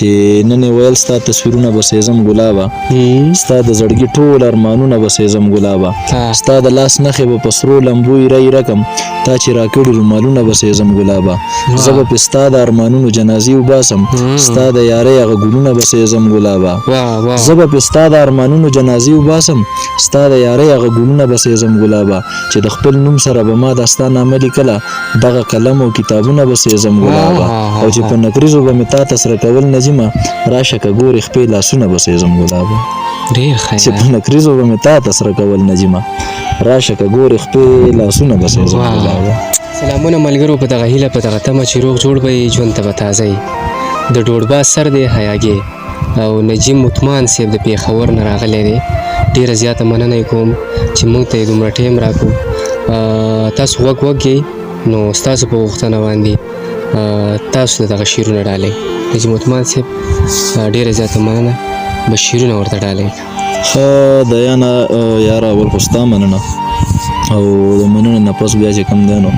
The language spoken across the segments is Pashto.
چې نن ویل ستا تصویرونه به سېزم ګلابه ستا د زړګي ټول ارمانونه به سېزم ګلابه ستا د لاس نښې به په سرو لمبو ایرې رقم تا چې راکړي رومالونه به سېزم ګلابه زه به پې ستا د ارمانونو جنازې وباسم ستا د یارۍ هغه ګلونه به سېزم ګلابه زه به پې ستا د ارمانونو جنازې وباسم ستا د یارۍ هغه ګلونه به سېزم ګلابه چې د خپل نوم سره به ما دا ستا نامه لیکله دغه قلم او کتابونه به سېزم ګلابه او چې په نکریزو به مې تا ته سره کول نجیمه راشه که ګورې خپې لاسونه به سېزم ګلابه چې په نکریزو به مې تا ته سره کول نجیمه راشه که ګورې خپې لاسونه به سېزم ګلابه. سلامونه ملګرو، په دغه هیله په دغه تمه چې روغ جوړ به یې ژوند ته به تازه یې. د ډوډباز سر دی حیاګې او نجیم عثمان صاحب د پېښور نه راغلی دی. ډېره زیاته مننه یې کوم چې موږ ته یې دومره ټایم راکړو. تاسو غوږ وږئ نو ستاسو په غوښتنه باندې تاسو د دغه شعرونه ډالئ. نجیم عثمان صاحب ډېره زیاته مننه، به شعرونه ورته ډالئ. ښه دیانه یاره اول خو ستا مننه او د مننې نه پس بیا چې کوم دی نو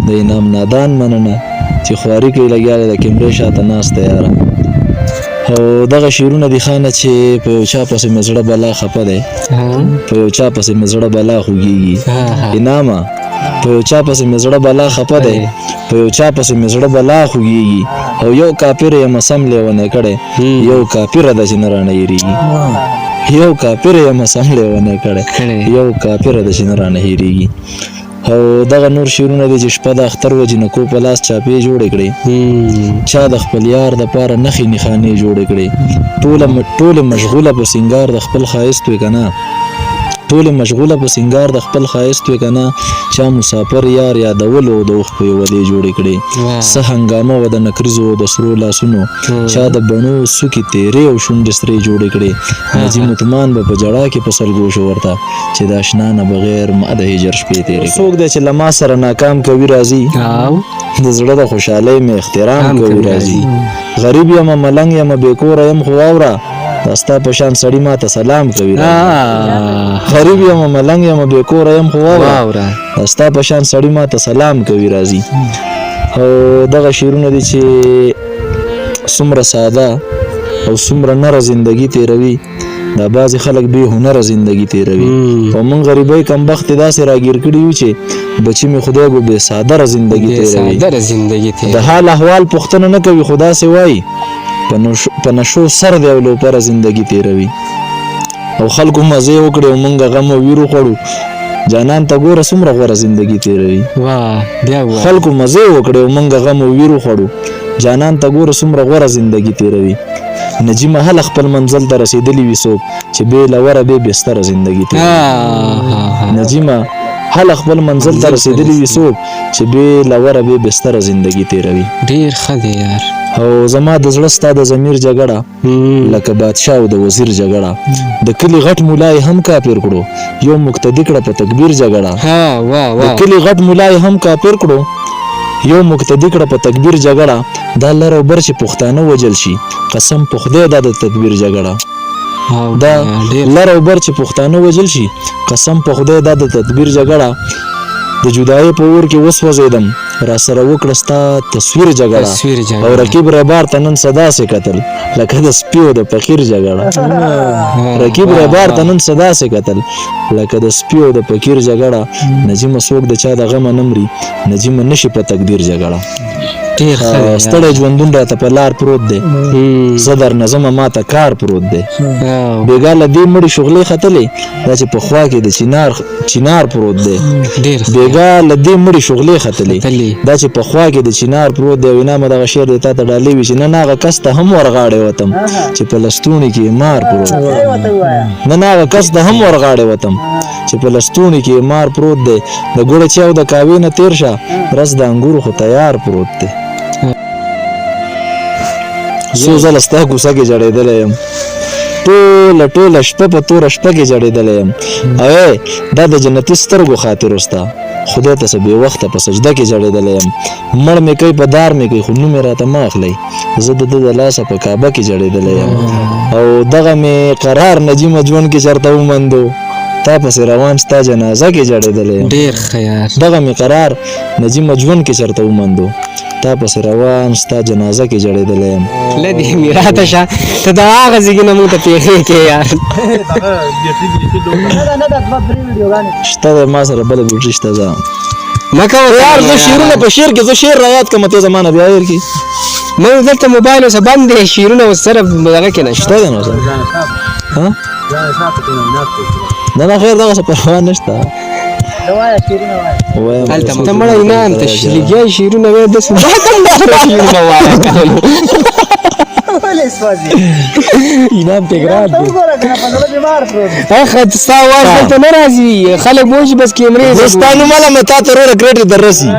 د انعام نادان مننه چې خواري کوي لګیا دی د کیمرې شاته ناسته یاره. او دغه شعرونه دي خانه چې په یو چا پسې مې زړه بلا خفه دی په یو چا پسې مې زړه بلا خوږېږي انعامه په یو چا پسې مې زړه بلا خفه دی په یو چا پسې مې زړه بلا خوږېږي او یو کافر یم سم لیونی کړی یو کافره ده چې نه رانه هېرېږي یو کافر یم سم لیونی کړی یو کافره ده چې نه رانه هېرېږي. او دغه نور شعرونه دي چې شپه د اختر و جنکو په لاس چاپې جوړې کړې چا د خپل یار دپاره نښې نښانې جوړې کړې ټولې مشغوله په سینګار د خپل ښایست وې که نه ټولې مشغوله په سینګار د خپل ښایست وې که نه چا مسافر یار یادولو د اوښ په یوه دې جوړې کړې څه هنګامه وه د نکریزو د سرو لاسونو چا د بڼو سوکې تیرې او شونډې سرې جوړې کړې نجیم عثمان به په جړا کې په سلګو شو ورته چې د اشنا نه بغیر ما د هجر شپې تېرې کړې څوک دی چې له ما سره ناکام کوي راځي د زړه د خوشحالۍ مې احترام کوي راځي غریب یم ملنګ یم بېکوره یم خو واوره دا ستا په شان سړي ما ته سلام کوي غریب یم ملنګ یم بېکوره یم خو واوره دا ستا په شان سړي ما ته سلام کوي راځي. او دغه شعرونه دي چې څومره ساده او څومره نره زندګي تېروي دا بعضې خلک بې هنره زندګي تېروي او موږ غریبۍ کمبختې داسې راګیر کړي یو چې بچي مې خدای ګو بې سادره زندګي تېروي د حال احوال پوښتنه نه کوي خو داسې وایي په نشو سر دی او لوپره زندګي تېروي او خلکو مزې وکړې او موږ غم او ویر وخوړو جانان ته ګوره څومره غوره زندګي تېروي خلکو مزې وکړې او موږ غم او ویر وخوړو جانان ته ګوره څومره غوره زندګي تېروي نجیمه هله خپل منزل ته رسېدلی وي څوک چې بې لوره بې بستره زندګي تېروي نجیمه هله خپل منزل ته رسېدلی وي څوک چې بې لوره بې بستره زندګي تېروي. ډېر ښه دی یار. او زما د زړه ستا د ضمیر جګړه لکه بادشاه او د وزیر جګړه د کلي غټ ملا یې هم کافر کړو یو مقتدي کړه په تکبیر جګړه د کلي غټ ملا یې هم کافر کړو یو مقتدي کړه په تکبیر جګړه دا لر او بر چې پښتانه وجل شي قسم په خدای دا د تدبیر جګړه دا لر او بر چې پښتانه وجل شي قسم په خدای دا د تدبیر جګړه د جدایۍ په اور کې وسوځېدم را سره وکړه ستا تصویر جګړه او رقیب ربار ته نن صدا سې کتل لکه د سپیو د فقیر جګړه رقیب ربار ته نن صدا سې کتل لکه د سپیو د فقیر جګړه نجیمه څوک د چا د غمه نه مري نجیمه نشي په تقدیر جګړه ستړی ژوندون راته په لار پروت دی زه در نظمه ماته کار پروت دی بېګا له دې مړې شغلې ختلې دا چې په خوا کې د چینار پروت دی بېګا له دې مړې شغلې ختلې دا چې په خوا کې د چینار پروت دی او انعامه دغه شعر دی تا ته ډالۍ وي چې نن هغه کس ته هم ورغاړې وتم چې په لستوڼي کې مار پروت نن هغه کس ته هم ورغاړې وتم چې په لستوڼي کې مار پروت دی د ګوړه چې او د کاوې نه تېر شه رس د انګورو خو تیار پروت دی. څو ځله ستا کوڅه کې جړېدلی یم ټوله شپه په توره شپه کې جړېدلی یم اوې دا د جنتي سترګو خاطر ستا خدای ته څه بې وخته په سجده کې جړېدلی یم مړ مې کوي په دار مې کوي خو نوم یې راته مه اخلئ زه د ده د لاسه په کعبه کې جړېدلی یم او دغه مې قرار نجیمه ژوند کې چېرته وموندو تا پسې روان ستا جنازه کې جړېدلی یم. ډېر ښه یار. دغه مې قرار نجیمه ژوند کې چېرته وموندو، تا پسې روان ستا جنازه کې جړېدلی یم. له دې مې راته شه ته د هغه ځای نه موږ ته پېښې کې یار. شته دی ما سره بله بیټري شته ده مه کوه یار. زه شعرونه په شعر کې زه شعر را یاد کړم ته زما نه بیا هېر کړي. مې دلته موبایل اوسه بند دی شعرونه اوس سره دغه کې نشته. شته دی نو سره ها نه خیر دغه څه پروا نشته. وایم هلته ته مړی نه یم ته لګیا شعرونه وایې داسې دا کوم ډول شعرونه وایه کنه انعام ته ګران دی. ستا اواز دلته نه راځي خلک وایي چې بس کیمرې زه ستا نوم علم تا ته وروره کرېټ در رسي.